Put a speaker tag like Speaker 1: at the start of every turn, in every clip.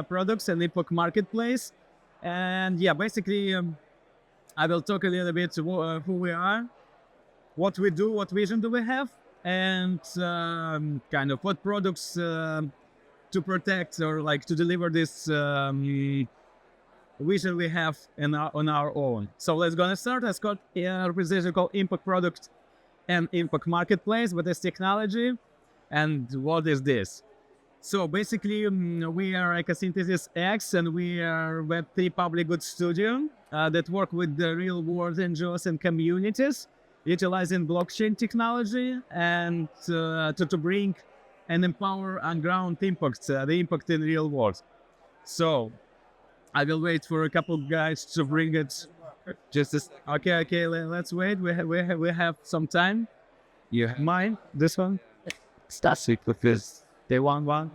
Speaker 1: products and Impact Marketplace. And yeah, basically, I will talk a little bit who we are, what we do, what vision do we have, and kind of what products to protect or like to deliver this vision we have on our own. So let's gonna start. Let's got a organization called Impact Product and Impact Marketplace with this technology. And what is this? So basically, we are Ecosynthesis X, and we are Web3 public goods studio that work with the real world NGOs and communities, utilizing blockchain technology and to bring and empower on-ground impact, the impact in real world. So I will wait for a couple guys to bring it. Okay, let's wait. We have some time. You have mine? This one?
Speaker 2: Starts with this.
Speaker 1: They 1-1.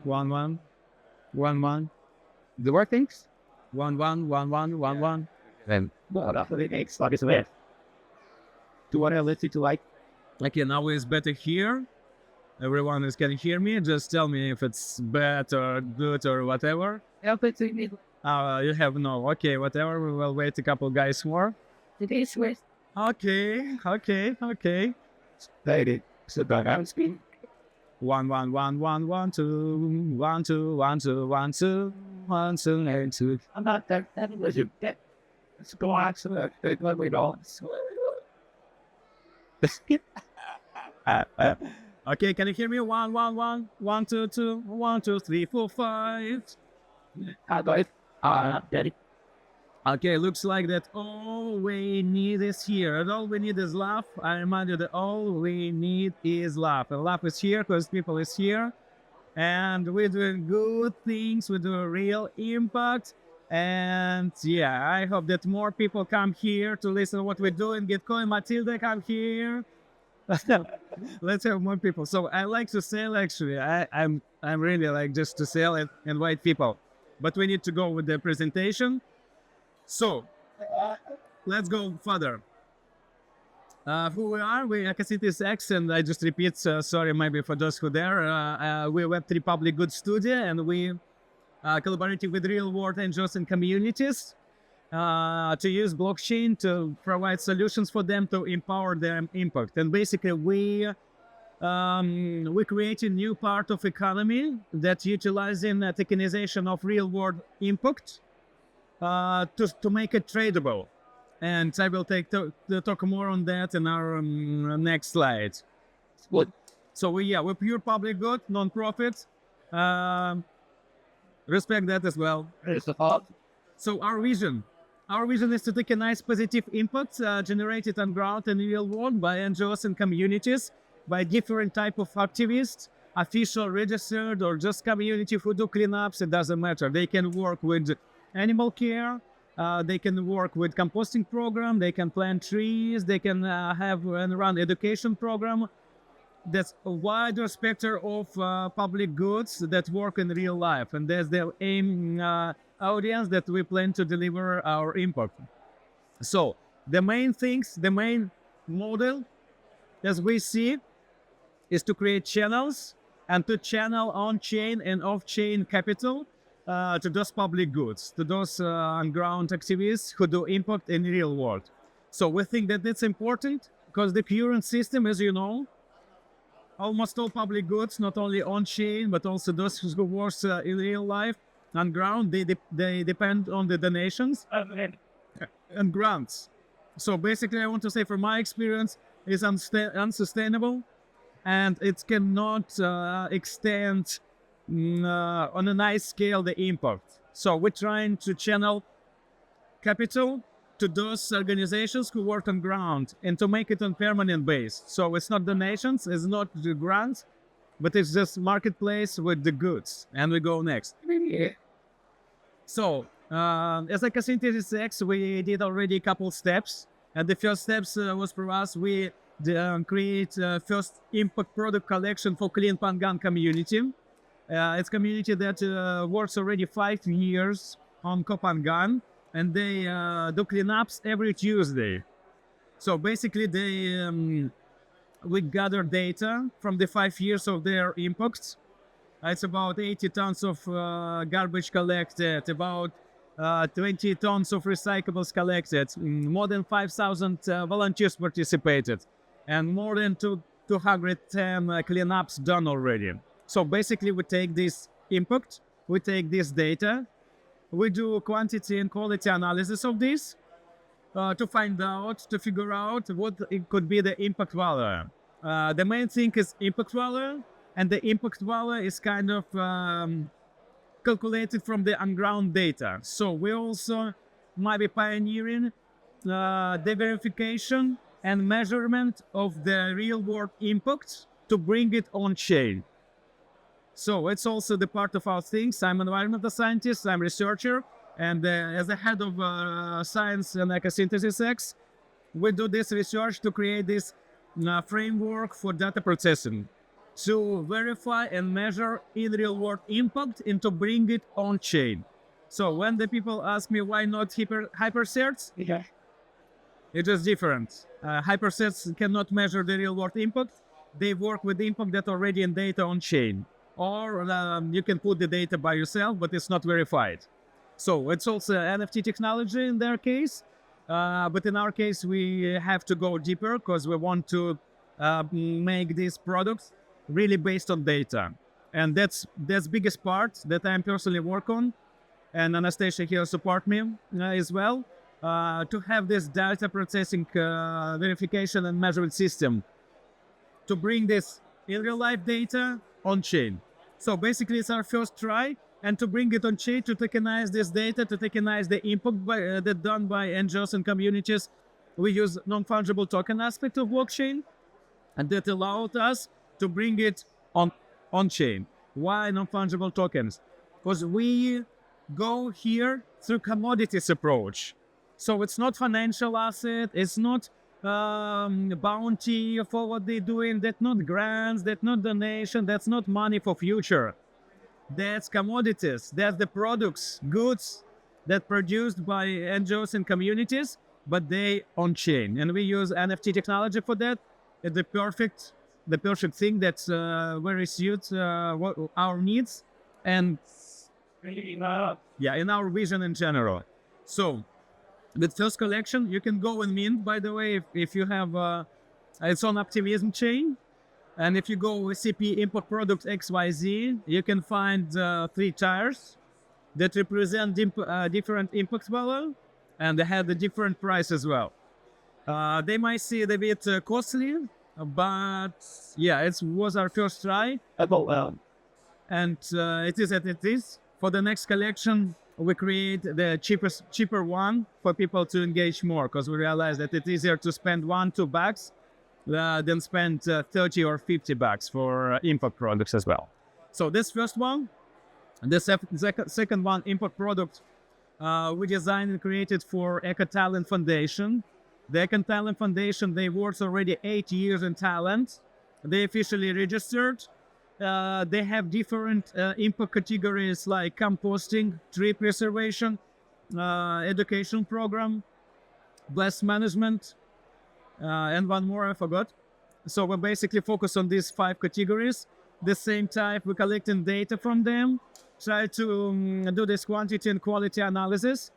Speaker 2: The workings?
Speaker 1: 1-1.
Speaker 2: Then what after the next like is with. Do what I listen to like.
Speaker 1: Okay, now it's better here. Everyone can hear me. Just tell me if it's bad or good or whatever.
Speaker 2: Help it to me.
Speaker 1: You have no. Okay, whatever. We will wait a couple guys more.
Speaker 2: It is with.
Speaker 1: Okay.
Speaker 2: Lady. So that I'm speaking.
Speaker 1: 1 1 1 1 1 2 1 2 1 2 1 2 1 2 and 2.
Speaker 2: I'm not there. That was you. Let's go on. So let me know.
Speaker 1: Okay, can you hear me? 1 1 1 1 2 2 1 2 3 4 5.
Speaker 2: I got it. Daddy.
Speaker 1: Okay, looks like that all we need is here. And all we need is love. I remind you that all we need is love. And love is here because people is here. And we're doing good things. We do a real impact. And yeah, I hope that more people come here to listen to what we're doing. Gitcoin, Matilda, come here. Let's have more people. So I like to sell actually. I'm really like just to sell and invite people. But we need to go with the presentation. So, let's go further. Who we are? We Ecosynthesis X, and I just repeat, sorry maybe for those who there. We're Web3 public goods studio, and we collaborating with real world NGOs and communities to use blockchain to provide solutions for them to empower their impact. And basically, we create a new part of economy that utilizing tokenization of real world impact. To make it tradable, and I will talk more on that in our next slide.
Speaker 2: Good.
Speaker 1: So we're pure public good, non-profit. Respect that as well.
Speaker 2: It's the heart.
Speaker 1: So our vision is to tokenize positive impact generated on ground in real world by NGOs and communities, by different type of activists, official, registered, or just community who do cleanups. It doesn't matter. They can work with animal care, they can work with composting program, they can plant trees, they can have and run education program. That's a wider spectrum of public goods that work in real life, and that's the aim audience that we plan to deliver our impact. So the main model as we see is to create channels and to channel on-chain and off-chain capital to those public goods, to those on-ground activists who do impact in the real world. So we think that it's important because the current system, as you know, almost all public goods, not only on-chain, but also those who work in real life, on ground, they depend on the donations and grants. So basically, I want to say from my experience, it's unsustainable and it cannot extend on a nice scale the impact. So we're trying to channel capital to those organizations who work on ground and to make it on permanent base. So it's not donations, it's not the grants, but it's just marketplace with the goods. And we go next. So as Ecosynthesis X, we did already a couple steps. And the first steps was for us, we create first impact product collection for Clean Pangan community. It's a community that works already 5 years on Kopangan, and they do cleanups every Tuesday. So basically, we gather data from the 5 years of their impacts, It's about 80 tons of garbage collected, about 20 tons of recyclables collected, more than 5,000 volunteers participated, and more than 210 cleanups done already. So basically, we take this impact, we take this data, we do quantity and quality analysis of this to find out, to figure out what it could be the impact value. The main thing is impact value, and the impact value is kind of calculated from the on-ground data. So we also might be pioneering the verification and measurement of the real-world impact to bring it on-chain. So it's also the part of our things. I'm an environmental scientist, I'm a researcher, and as the head of Science and Ecosynthesis X, we do this research to create this framework for data processing, to verify and measure in real-world impact and to bring it on-chain. So when the people ask me why not hypersets, it is different. Hypersets cannot measure the real-world impact. They work with the impact that already in data on-chain. Or you can put the data by yourself, but it's not verified. So it's also NFT technology in their case. But in our case, we have to go deeper because we want to make these products really based on data. And that's biggest part that I'm personally work on. And Anastasia here support me as well to have this data processing verification and measurement system to bring this in real life data on chain. So basically it's our first try, and to bring it on chain, to tokenize this data, to tokenize the impact that done by NGOs and communities, we use non-fungible token aspect of blockchain, and that allowed us to bring it on chain. Why non-fungible tokens? Because we go here through commodities approach. So it's not financial asset, it's not bounty for what they're doing, that's not grants, that's not donation, that's not money for future. That's commodities, that's the products, goods that produced by NGOs and communities, but they on chain. And we use NFT technology for that. It's the perfect thing that's very suits our needs and in our vision in general. So with first collection, you can go and mint, by the way, if you have it's on Optimism chain. And if you go with CP import product XYZ, you can find 3 tiers that represent different impact value, and they have the different price as well. They might see it a bit costly, but yeah, it was our first try. And it is as it is. For the next collection, we create the cheaper one for people to engage more, because we realize that it's easier to spend $1-2 than spend 30 or 50 bucks for import products as well. So this first one, the second one, import product, we designed and created for Eco Talent Foundation. The Eco Talent Foundation, they worked already 8 years in Thailand. They officially registered. They have different impact categories like composting, tree preservation, education program, waste management, and one more I forgot. So we basically focus on these 5 categories. The same type, we're collecting data from them, try to do this quantity and quality analysis.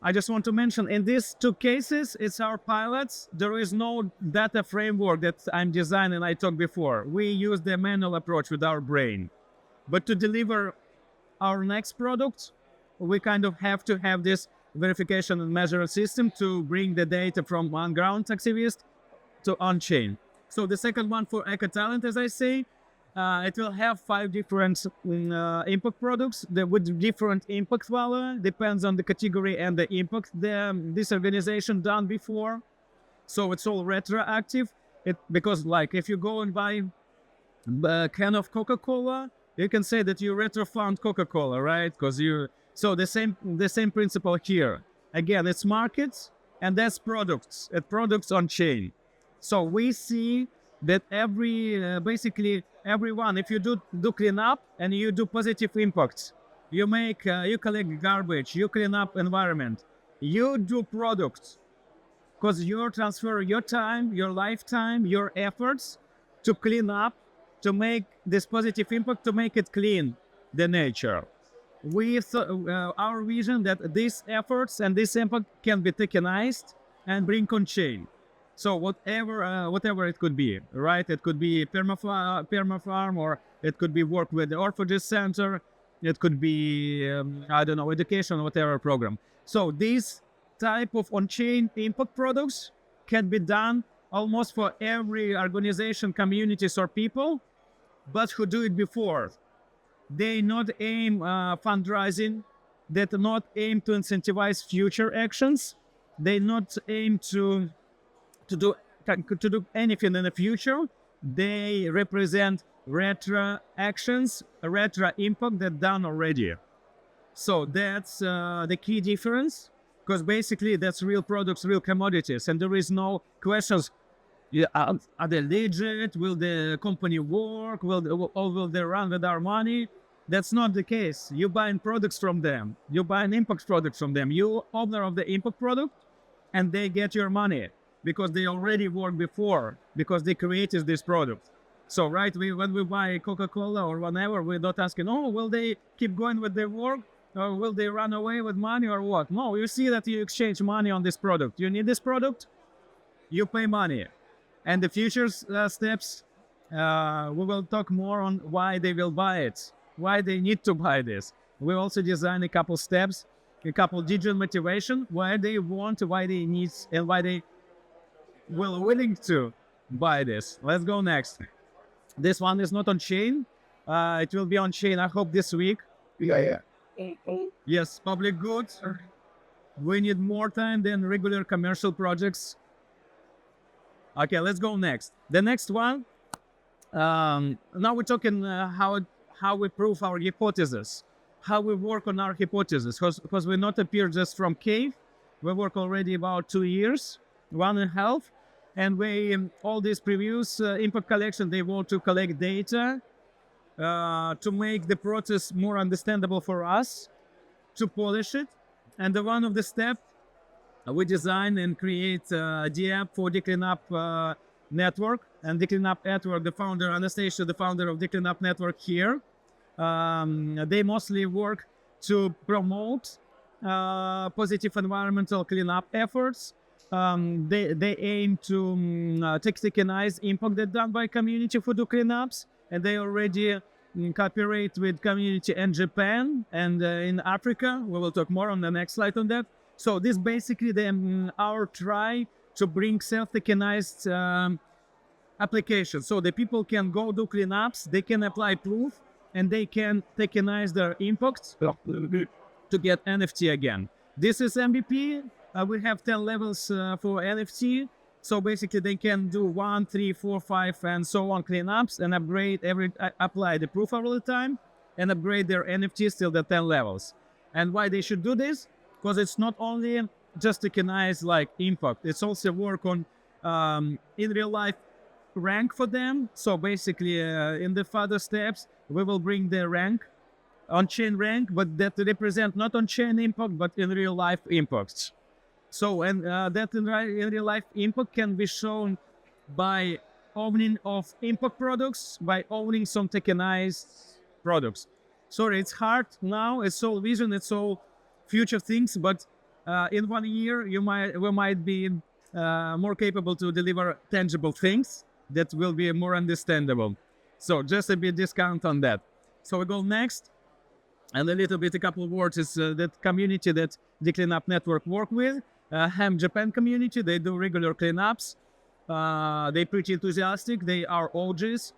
Speaker 1: I just want to mention, in these 2 cases, it's our pilots. There is no data framework that I'm designing, I talked before. We use the manual approach with our brain. But to deliver our next product, we kind of have to have this verification and measurement system to bring the data from on-ground activist to on-chain. So the second one for Eco Talent, as I say, it will have 5 different impact products with different impact value, depends on the category and the impact this organization done before. So it's all retroactive. Because like if you go and buy a can of Coca-Cola, you can say that you retrofund Coca-Cola, right? So the same principle here. Again, it's markets and that's products. It's products on chain. So we see that basically everyone, if you do clean up and you do positive impacts, you collect garbage, you clean up environment, you do products, because you transfer your time, your lifetime, your efforts to clean up to make this positive impact, to make it clean, the nature. Our vision that these efforts and this impact can be tokenized and bring on chain. So whatever it could be, right? It could be permafarm, or it could be work with the orphanage center. It could be I don't know, education, whatever program. So these type of on-chain impact products can be done almost for every organization, communities, or people, but who do it before. They not aim fundraising. They not aim to incentivize future actions. They not aim to do anything in the future. They represent retro actions, retro impact that done already. So that's the key difference, because basically that's real products, real commodities, and there is no questions. Yeah, are they legit? Will the company work? Will they run with our money? That's not the case. You buying products from them. You buying impact products from them. You owner of the impact product, and they get your money because they already worked before, because they created this product. So right, when we buy Coca-Cola or whatever, we're not asking, oh, will they keep going with their work? Or will they run away with money or what? No, you see that you exchange money on this product. You need this product, you pay money. And the future steps, we will talk more on why they will buy it, why they need to buy this. We also design a couple steps, a couple digital motivation, why they want, why they need, and why they will willing to buy this. Let's go next. This one is not on chain. It will be on chain, I hope, this week.
Speaker 2: Yeah.
Speaker 1: Yes, public goods. We need more time than regular commercial projects. Okay, let's go next. The next one. Now we're talking how we prove our hypothesis, how we work on our hypothesis, because we not appear just from cave. We work already about 2 years, 1.5, and we all these previous impact collection, they want to collect data to make the process more understandable for us, to polish it, and one of the steps we design and create the app for the cleanup network. And the cleanup network, the founder, Anastasia, the founder of the cleanup network here, they mostly work to promote positive environmental cleanup efforts. They aim to tokenize impact that done by community who do cleanups, and they already cooperate with community in Japan and in Africa. We will talk more on the next slide on that. So this basically our try to bring self-tokenized applications. So the people can go do cleanups, they can apply proof, and they can tokenize their impacts to get NFT again. This is MVP. We have 10 levels for NFT. So basically they can do 1, 3, 4, 5, and so on cleanups and apply the proof all the time and upgrade their NFTs till the 10 levels. And why they should do this? Because it's not only just tokenize like impact, it's also work on in real life rank for them. So basically in the further steps, we will bring the rank, on-chain rank, but that represent not on-chain impact, but in real life impacts. So, and that in real life impact can be shown by owning of impact products, by owning some tokenized products. Sorry, it's hard now, it's all vision, it's all future things, but in 1 year we might be more capable to deliver tangible things that will be more understandable. So just a bit discount on that. So we go next, and a couple of words is that community that the cleanup network work with. Ham Japan community, they do regular cleanups. They're pretty enthusiastic. They are OGs.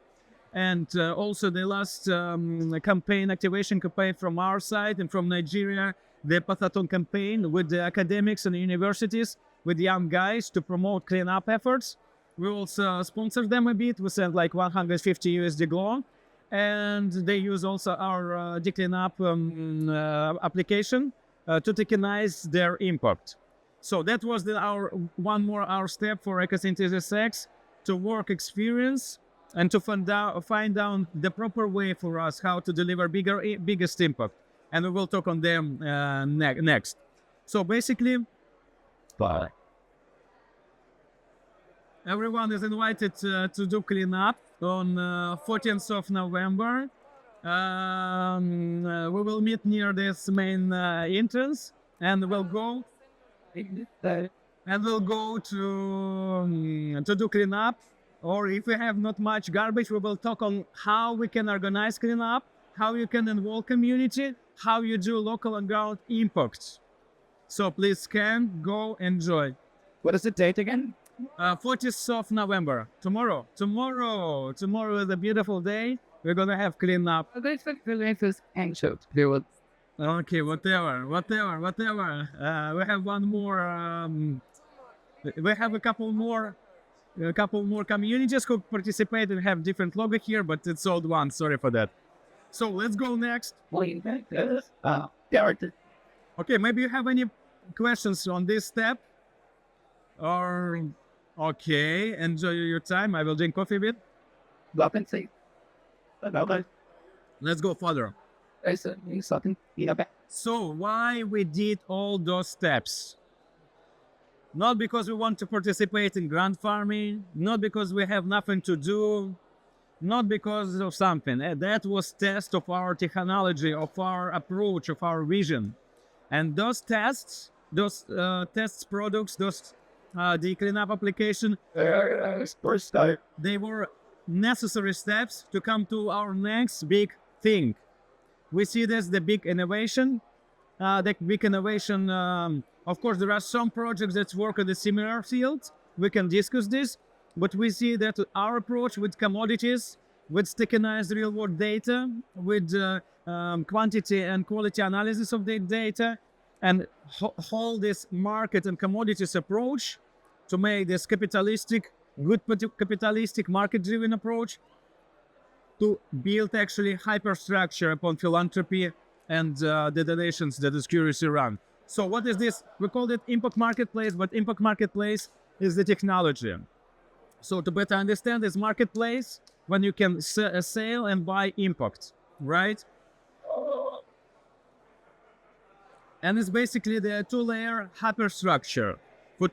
Speaker 1: And also the last activation campaign from our side and from Nigeria, the Pathathon campaign with the academics and the universities, with young guys to promote cleanup efforts. We also sponsor them a bit. We send like 150 USD glow. And they use also our cleanup application to tokenize their impact. So that was our step for Ecosynthesis X, to work experience and to find out the proper way for us how to deliver biggest impact. And we will talk on them next. So basically, everyone is invited to do cleanup on 14th of November. We will meet near this main entrance, and we'll go to do cleanup. Or if we have not much garbage, we will talk on how we can organize cleanup, how you can involve community, how you do local and ground impacts. So please scan, go, enjoy.
Speaker 2: What is the date again?
Speaker 1: 40th of November. Tomorrow is a beautiful day. We're gonna have cleanup.
Speaker 2: Okay,
Speaker 1: Okay, whatever. We have one more. We have a couple more communities who participate and have different logo here, but it's old one. Sorry for that. So let's go next. Okay, maybe you have any questions on this step? Or okay, enjoy your time. I will drink coffee a bit. Let's go further. So why we did all those steps? Not because we want to participate in grant farming, not because we have nothing to do, not because of something. That was test of our technology, of our approach, of our vision. And those tests, products, the cleanup application, they were necessary steps to come to our next big thing. We see this the big innovation. Of course, there are some projects that work in the similar field. We can discuss this, but we see that our approach with commodities, with tokenized real-world data, with quantity and quality analysis of the data, and hold this market and commodities approach to make this capitalistic, market-driven approach to build actually hyperstructure upon philanthropy and the donations that is curiously run. So what is this? We call it impact marketplace, but impact marketplace is the technology. So to better understand this marketplace, when you can sell and buy impact, right? And it's basically the two-layer hyperstructure to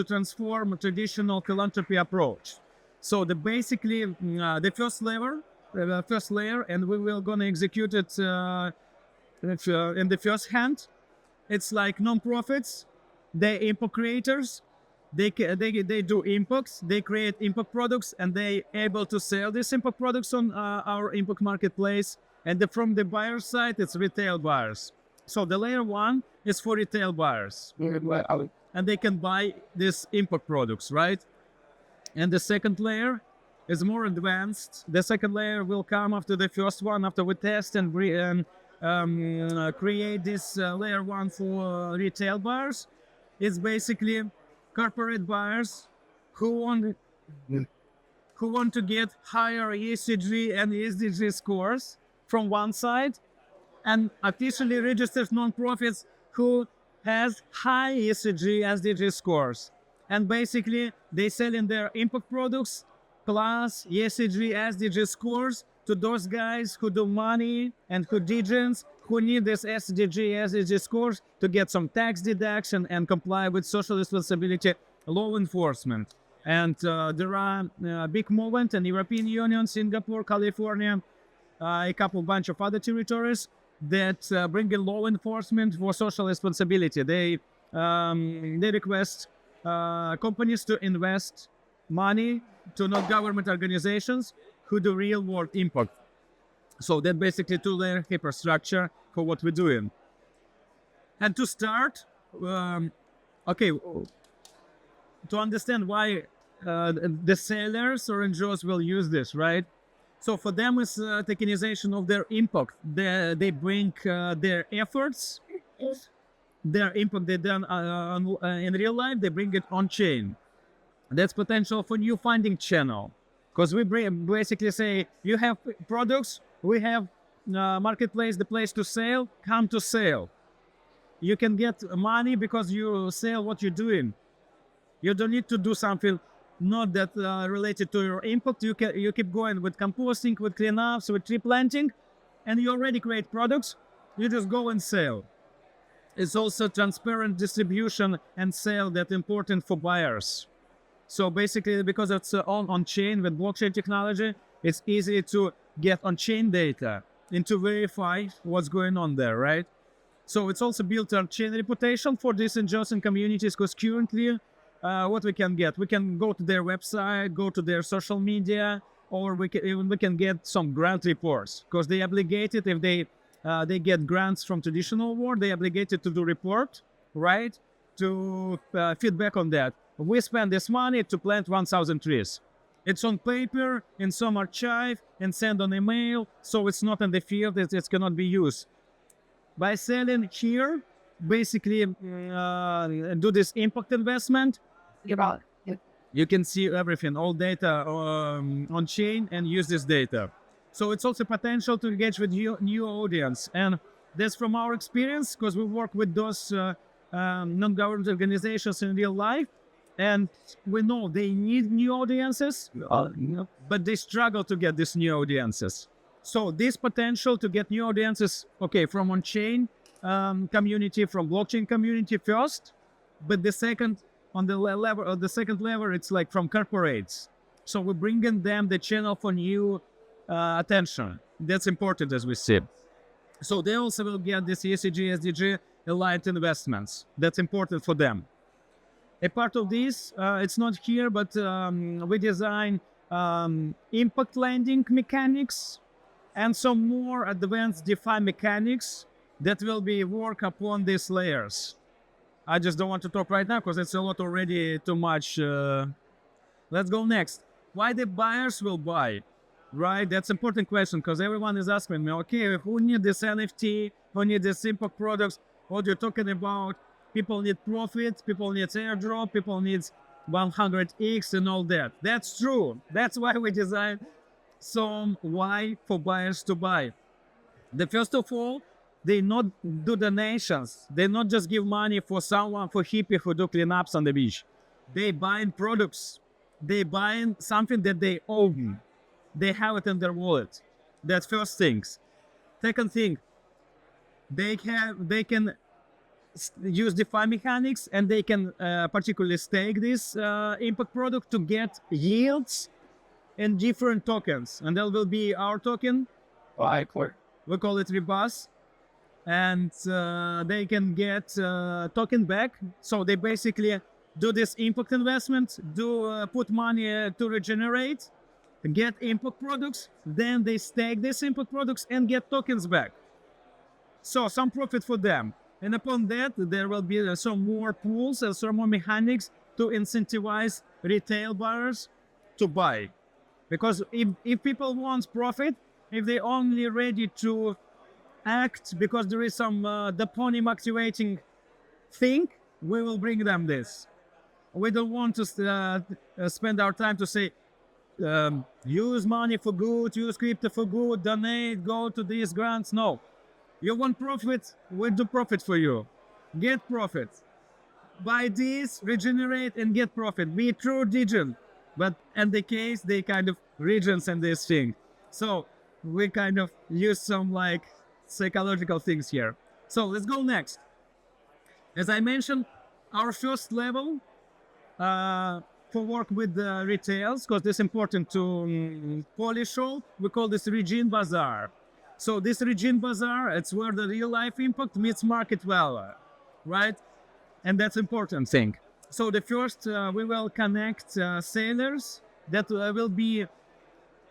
Speaker 1: transform a traditional philanthropy approach. So the first layer, and we will gonna execute it in the first hand. It's like non-profits, they impact creators, they do impacts, they create impact products, and they able to sell these impact products on our impact marketplace. And from the buyer side, it's retail buyers. So the layer one is for retail buyers, and they can buy these impact products, right? And the second layer is more advanced. The second layer will come after the first one, after we test and create this layer one for retail buyers. It's basically corporate buyers who want to get higher ESG and ESG scores from one side, and officially registered nonprofits who has high ESG SDG scores. And basically, they sell in their impact products plus ESG SDG scores to those guys who do money and who diligence, who need this SDG scores to get some tax deduction and comply with social responsibility law enforcement. And there are big movement in European Union, Singapore, California, a bunch of other territories that bring in law enforcement for social responsibility. They request companies to invest money to non-government organizations who do real-world impact. So that basically two-layer hyperstructure for what we're doing. And to start, to understand why the sellers or NGOs will use this, right? So for them, it's tokenization of their impact. They bring their efforts, their impact they done in real life, they bring it on chain. That's potential for new funding channel. Because we basically say, you have products, we have marketplace, the place to sell, come to sell. You can get money because you sell what you're doing. You don't need to do something not that related to your impact. You keep going with composting, with cleanups, with tree planting, and you already create products. You just go and sell. It's also transparent distribution and sale that's important for buyers. So basically, because it's on-chain with blockchain technology, it's easy to get on-chain data and to verify what's going on there, right? So it's also built on-chain reputation for these NGOs and communities, because currently what we can get, we can go to their website, go to their social media, or we can get some grant reports, because they obligated, if they get grants from traditional world, they obligated to do report, right? To feedback on that. We spend this money to plant 1,000 trees. It's on paper, in some archive, and sent on email, so it's not in the field, it cannot be used. By selling here, basically do this impact investment, you can see everything, all data on chain, and use this data. So it's also potential to engage with new audience. And that's from our experience, because we work with those non-government organizations in real life. And we know they need new audiences, but they struggle to get these new audiences. So this potential to get new audiences, okay, from on-chain community, from blockchain community first, but the second level, it's like from corporates. So we're bringing them the channel for new attention. That's important, as we see. So they also will get this ESG, SDG aligned investments. That's important for them. A part of this, it's not here, but we design impact lending mechanics and some more advanced DeFi mechanics that will be work upon these layers. I just don't want to talk right now because it's a lot already, too much. Let's go next. Why the buyers will buy, right? That's an important question, because everyone is asking me, okay, who need this NFT? Who need this impact products? What you're talking about? People need profit, people need airdrop, people need 100x and all that. That's true. That's why we design some why for buyers to buy. The first of all, they not do donations. They not just give money for someone, for hippie who do cleanups on the beach. They buying products. They buying something that they own. They have it in their wallet. That's first things. Second thing, they can use DeFi mechanics, and they can particularly stake this impact product to get yields in different tokens. And that will be our token. We call it Rebus. And they can get token back. So they basically do this impact investment, put money to regenerate, get impact products, then they stake these impact products and get tokens back. So some profit for them. And upon that, there will be some more pools and some more mechanics to incentivize retail buyers to buy. Because if people want profit, if they're only ready to act because there is some deponym activating thing, we will bring them this. We don't want to spend our time to say, use money for good, use crypto for good, donate, go to these grants. No. You want profit? We'll do profit for you. Get profit. Buy this, regenerate, and get profit. Be true Regen. But in the case, they kind of Regens and this thing. So we kind of use some like psychological things here. So let's go next. As I mentioned, our first level for work with the retails, because it's important to polish all, we call this Regen Bazaar. So this Regen Bazaar, it's where the real life impact meets market value, right? And that's important thing. So the first, we will connect sellers that will be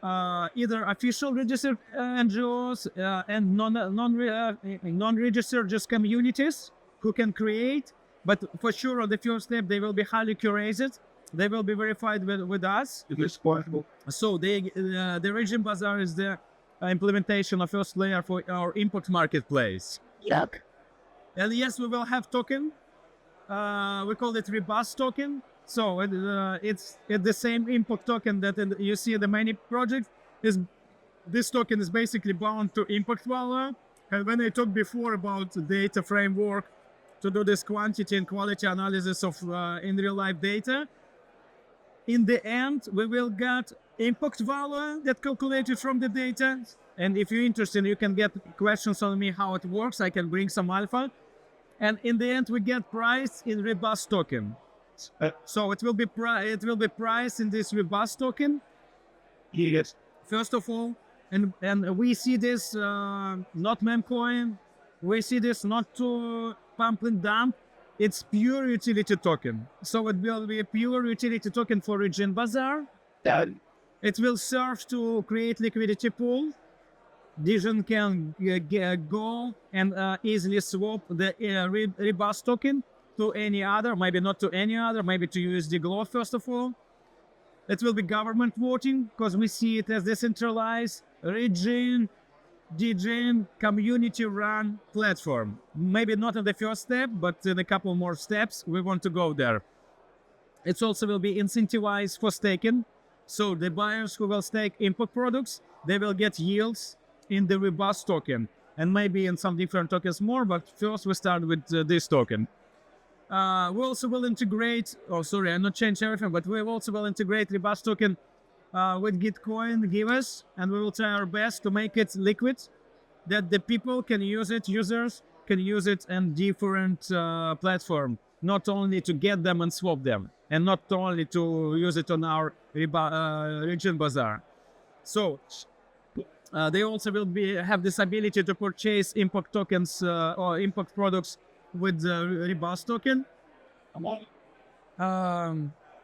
Speaker 1: either official registered NGOs and non-registered just communities who can create. But for sure, on the first step, they will be highly curated. They will be verified with us. So the Regen Bazaar is the implementation of first layer for our impact marketplace.
Speaker 2: Yuck.
Speaker 1: And yes, we will have token. We call it Rebus token. So it's the same impact token that you see in the many projects. This token is basically bound to impact value. And when I talked before about the data framework to do this quantity and quality analysis of in real life data, in the end, we will get impact value that calculated from the data. And if you're interested, you can get questions on me how it works. I can bring some alpha. And in the end, we get price in Rebus token. So it will be priced in this robust token.
Speaker 2: Yes.
Speaker 1: First of all, and we see this not meme coin. We see this not to pump and dump. It's pure utility token. So it will be a pure utility token for Regen Bazaar.
Speaker 2: That
Speaker 1: It will serve to create liquidity pool. Regen can go and easily swap the robust token to any other, maybe not to any other, maybe to USD Glow first of all. It will be government voting because we see it as decentralized, Regen, Degen, community-run platform. Maybe not in the first step, but in a couple more steps, we want to go there. It also will be incentivized for staking. So the buyers who will stake input products, they will get yields in the robust token and maybe in some different tokens more, but first we start with this token. We also will integrate, I'm not changing everything, but we also will integrate robust token with Gitcoin givers, and we will try our best to make it liquid, that the people can use it, users can use it in different platform, not only to get them and swap them, and not only to use it on our Regen Bazaar. So they also will have this ability to purchase impact tokens or impact products with the robust token.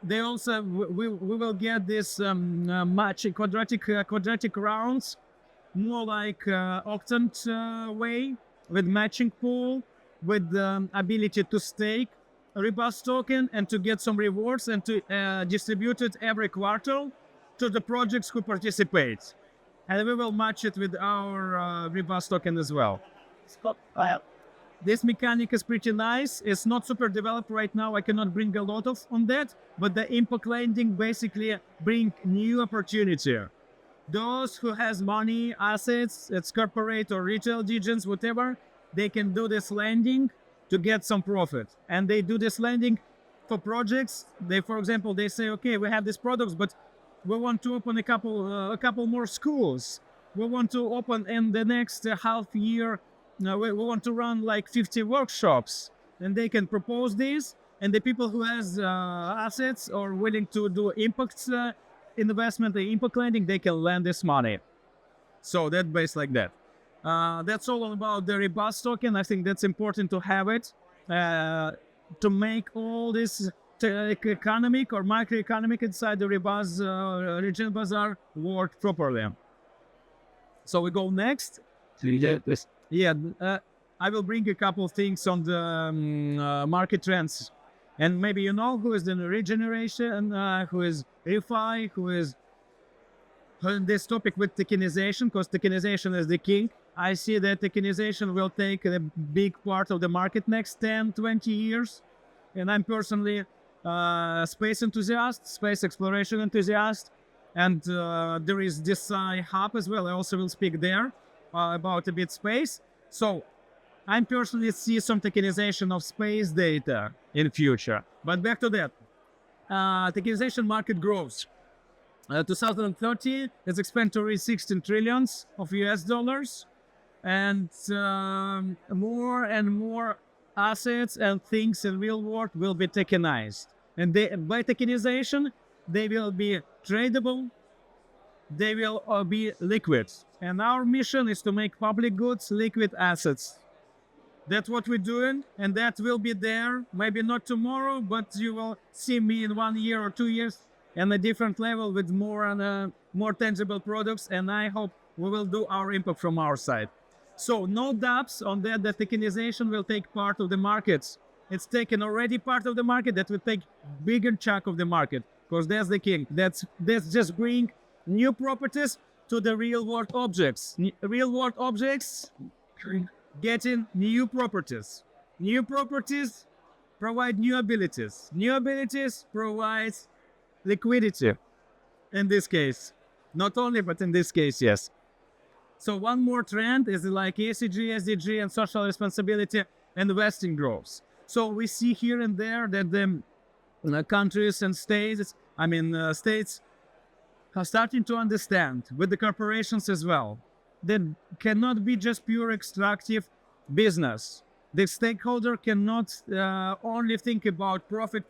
Speaker 1: They also we will get this matching quadratic rounds, more like octant way, with matching pool, with the ability to stake a robust token and to get some rewards and to distribute it every quarter to the projects who participate. And we will match it with our robust token as well. This mechanic is pretty nice. It's not super developed right now. I cannot bring a lot of on that, but the impact lending basically bring new opportunity. Those who has money, assets, it's corporate or retail degens, whatever, they can do this lending to get some profit. And they do this lending for projects. They, for example, they say, okay, we have these products, but we want to open a couple more schools. We want to open in the next half year. We want to run like 50 workshops, and they can propose this. And the people who has assets or willing to do impact investment, the impact lending, they can lend this money. So that's based like that. That's all about the robust token. I think that's important to have it to make all this economic or microeconomic inside the robust Regen Bazaar work properly. So we go next. Yeah, I will bring a couple of things on the market trends. And maybe you know who is the regeneration, who is refi, who is this topic with tokenization, because tokenization is the king. I see that tokenization will take a big part of the market next 10, 20 years. And I'm personally space enthusiast, space exploration enthusiast. And there is this hub as well. I also will speak there about a bit space. So I personally see some tokenization of space data in future. But back to that. Tokenization market grows. 2030 is expected to reach 16 trillions of US dollars. And more and more assets and things in real world will be tokenized. And by tokenization, they will be tradable, they will be liquid. And our mission is to make public goods liquid assets. That's what we're doing, and that will be there, maybe not tomorrow, but you will see me in 1 year or 2 years on a different level with more and more tangible products, and I hope we will do our impact from our side. So no doubts on that tokenization will take part of the markets. It's taken already part of the market, that will take bigger chunk of the market, because that's the king. That's just bring new properties to the real world objects. Real world objects getting new properties. New properties provide new abilities. New abilities provide liquidity. In this case, not only, but in this case, yes. So one more trend is like ESG, SDG, and social responsibility investing growth. So we see here and there that the countries and states, states are starting to understand, with the corporations as well, that cannot be just pure extractive business. The stakeholder cannot only think about profit.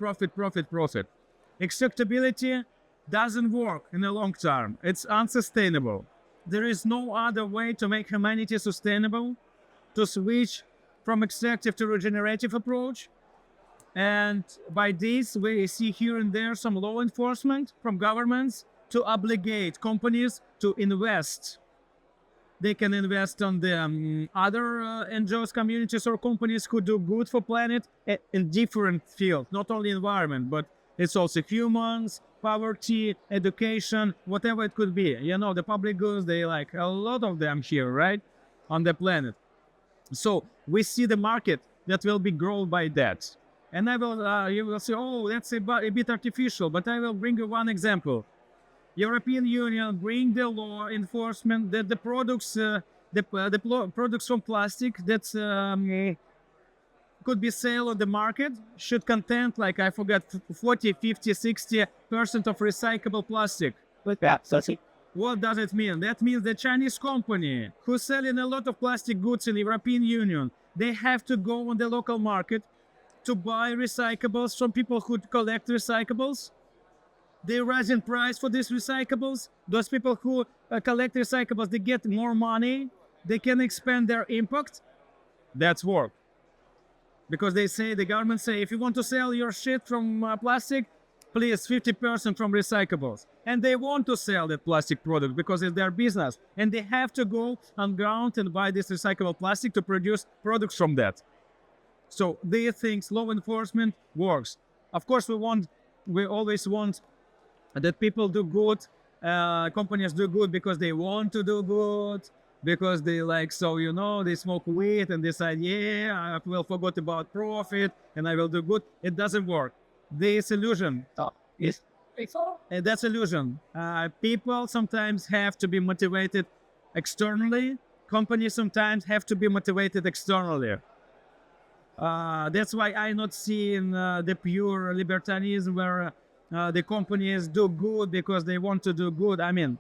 Speaker 1: Acceptability doesn't work in the long term. It's unsustainable. There is no other way to make humanity sustainable, to switch from extractive to regenerative approach. And by this, we see here and there some law enforcement from governments to obligate companies to invest. They can invest on the other NGOs, communities, or companies who do good for planet in different fields, not only environment, but it's also humans, poverty, education, whatever it could be. You know, the public goods, they like a lot of them here, right, on the planet. So we see the market that will be grown by that. And I will, you will say, oh, that's a bit artificial, but I will bring you one example. European Union bring the law enforcement that the products, products from plastic that could be sold on the market should contain, like, I forgot, 40, 50, 60% of recyclable plastic. What does it mean? That means the Chinese company who's selling a lot of plastic goods in the European Union, they have to go on the local market to buy recyclables from people who collect recyclables. They rise in price for these recyclables. Those people who collect recyclables, they get more money. They can expand their impact. That's work. Because they say, the government say, if you want to sell your shit from plastic, please 50% from recyclables. And they want to sell that plastic product because it's their business. And they have to go on ground and buy this recyclable plastic to produce products from that. So these things, law enforcement works. Of course, we always want that people do good, companies do good because they want to do good, because they like, so, you know, they smoke weed and decide, yeah, I will forget about profit and I will do good. It doesn't work. This illusion.
Speaker 2: Yes.
Speaker 1: That's illusion. People sometimes have to be motivated externally. Companies sometimes have to be motivated externally. That's why I not see in the pure libertarianism where the companies do good because they want to do good. I mean,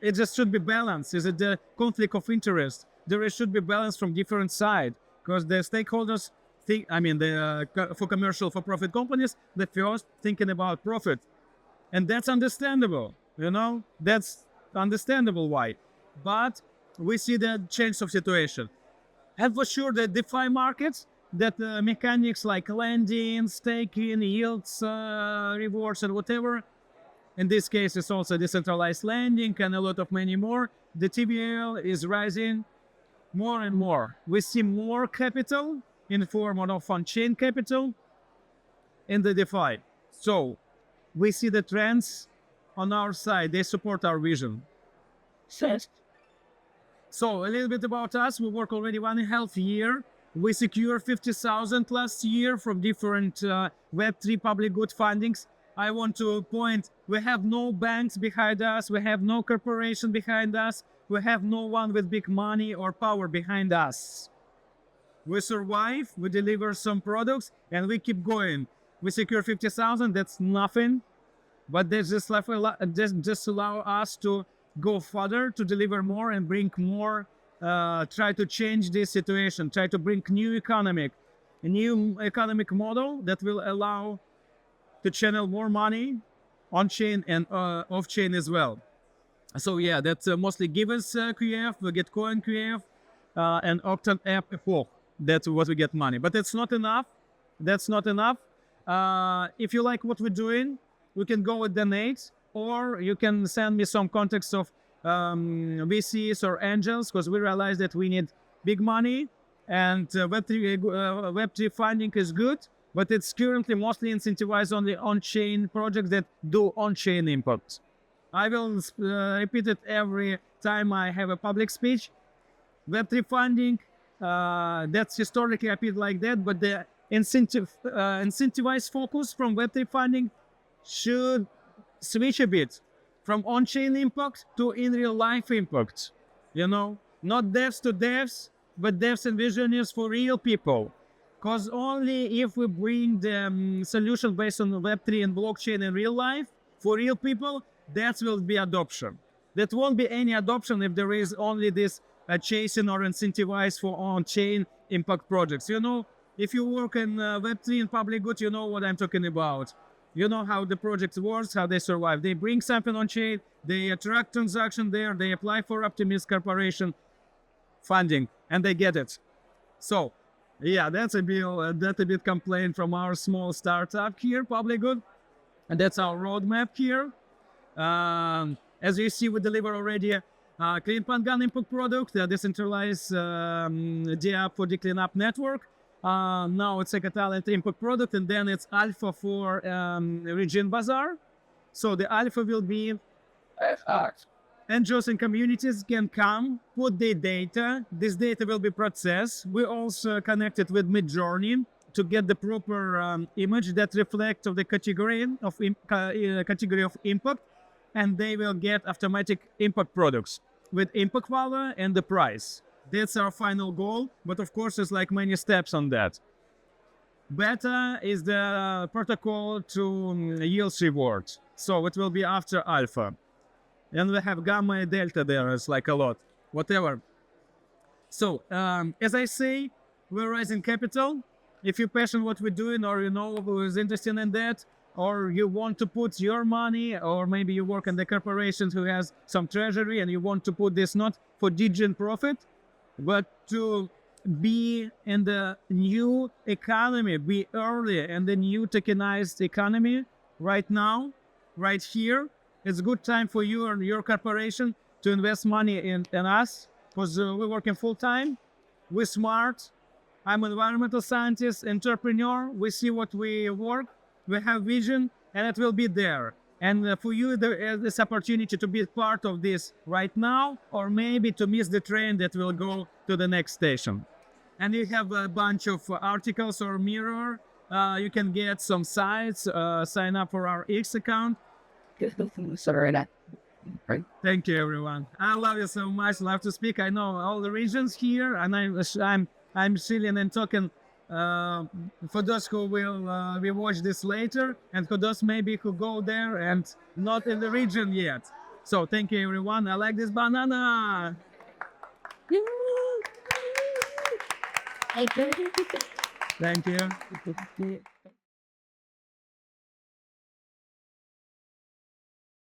Speaker 1: it just should be balanced. Is it the conflict of interest? There should be balance from different sides because the stakeholders think, I mean, for commercial, for profit companies, the first thinking about profit. And that's understandable, you know, that's understandable why. But we see the change of situation. And for sure, the DeFi markets, that mechanics like lending, staking, yields, rewards, and whatever. In this case, it's also decentralized lending and a lot of many more. The TVL is rising more and more. We see more capital in form of on-chain capital in the DeFi. So we see the trends on our side. They support our vision. So a little bit about us. We work already 1.5 years. We secured 50,000 last year from different Web3 public good fundings. I want to point, we have no banks behind us. We have no corporation behind us. We have no one with big money or power behind us. We survive, we deliver some products, and we keep going. We secure 50,000, that's nothing. But they just allow us to go further, to deliver more and bring more. Try to change this situation, try to bring a new economic model that will allow to channel more money on-chain and off-chain as well. So yeah, that's mostly Givens QF, we get Coin QF, and Octant app Epoch. That's what we get money. But that's not enough. That's not enough. If you like what we're doing, we can go with donates, or you can send me some contacts of VCs or angels, because we realize that we need big money, and Web3 funding is good, but it's currently mostly incentivized on the on-chain projects that do on-chain impact. I will repeat it every time I have a public speech. Web3 funding, that's historically appeared like that, but the incentivized focus from Web3 funding should switch a bit from on-chain impact to in real life impact. You know, not devs to devs, but devs and visionaries for real people. Because only if we bring the solution based on Web3 and blockchain in real life for real people, that will be adoption. That won't be any adoption if there is only this chasing or incentivized for on-chain impact projects. You know, if you work in Web3 and public goods, you know what I'm talking about. You know how the project works, how they survive. They bring something on chain, they attract transaction there, they apply for Optimist Corporation funding, and they get it. So, yeah, that's a bit complaint from our small startup here, public good, and that's our roadmap here. As you see, we deliver already a clean Pangan input product, a decentralized DApp for the cleanup network. Now it's a Catalan input product, and then it's alpha for Regen Bazaar. So the alpha will be NGOs and communities can come, put their data. This data will be processed. We also connected with Midjourney to get the proper image that reflects of the category of impact, and they will get automatic impact products with impact value and the price. That's our final goal, but of course, there's like many steps on that. Beta is the protocol to yield reward, so it will be after alpha. And we have gamma and delta there, it's like a lot, whatever. So, as I say, we're raising capital. If you're passionate what we're doing, or you know who is interested in that, or you want to put your money, or maybe you work in the corporation who has some treasury and you want to put this not for dividend profit, but to be in the new economy, be early in the new tokenized economy right now, right here. It's a good time for you and your corporation to invest money in us, because we're working full time. We're smart. I'm an environmental scientist, entrepreneur. We see what we work. We have vision, and it will be there. And for you, there is this opportunity to be part of this right now, or maybe to miss the train that will go to the next station. And you have a bunch of articles or mirror. You can get some sites, sign up for our X account. Thank you, everyone. I love you so much. Love to speak. I know all the regions here, and I'm chilling and talking. For those who will watch this later, and for those maybe who go there and not in the region yet. So thank you, everyone. I like this banana. Thank you.